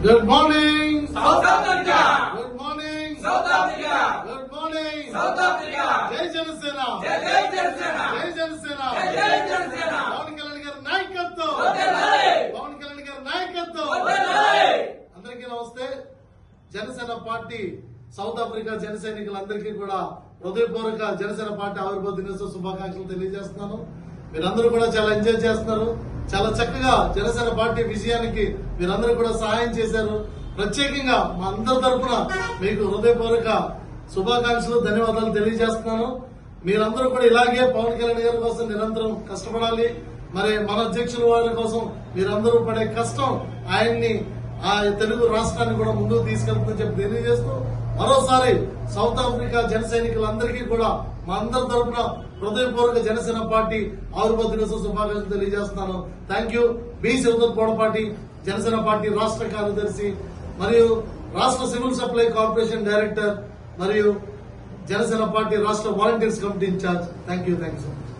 Good morning, South Africa. Good morning, South Africa. Good morning, South Africa. జై జనసేన, జై జై జనసేన. జై జనసేన, జై జై జనసేన. పవన్ కళ్యాణ్ గారి నాయకత్వం, వర్ధిల్లాలి. పవన్ కళ్యాణ్ గారి నాయకత్వం. వర్ధిల్లాలి. అందరికీ నమస్తే. జనసేన పార్టీ సౌత్ ఆఫ్రికా జన సైనికులందరికీ కూడా హృదయపూర్వక జనసేన పార్టీ ఆవిర్భావ దినోత్సవ శుభాకాంక్షలు తెలియజేస్తున్నాను. మీరందరూ కూడా చాలా ఎంజాయ్ చేస్తున్నారు. చాలా చక్కగా జనసేన పార్టీ విజయానికి మీరందరూ కూడా సహాయం చేశారు. ప్రత్యేకంగా మా అందరి తరఫున మీకు హృదయపూర్వక శుభాకాంక్షలు, ధన్యవాదాలు తెలియజేస్తున్నాను. మీరందరూ కూడా ఇలాగే పవన్ కళ్యాణ్ గారి కోసం నిరంతరం కష్టపడాలి. మరి మన అధ్యక్షుల వారి కోసం మీరందరూ పడే కష్టం ఆయన్ని ఆ తెలుగు రాష్ట్రాన్ని కూడా ముందుకు తీసుకెళ్తుందని చెప్పి తెలియజేస్తూ మరోసారి సౌత్ ఆఫ్రికా జన సైనికులందరికీ కూడా మా అందరి తరఫున హృదయపూర్వక జనసేన పార్టీ ఆవిర్భావ దినోత్సవ శుభాకాంక్షలు తెలియజేస్తున్నాను. Thank you. B Sivadatt Bodapati Janasena Party రాష్ట్ర కార్యదర్శి మరియు రాష్ట్ర సివిల్ సప్లై కార్పొరేషన్ డైరెక్టర్ మరియు జనసేన పార్టీ రాష్ట్ర volunteers committee incharge. Thank you so much.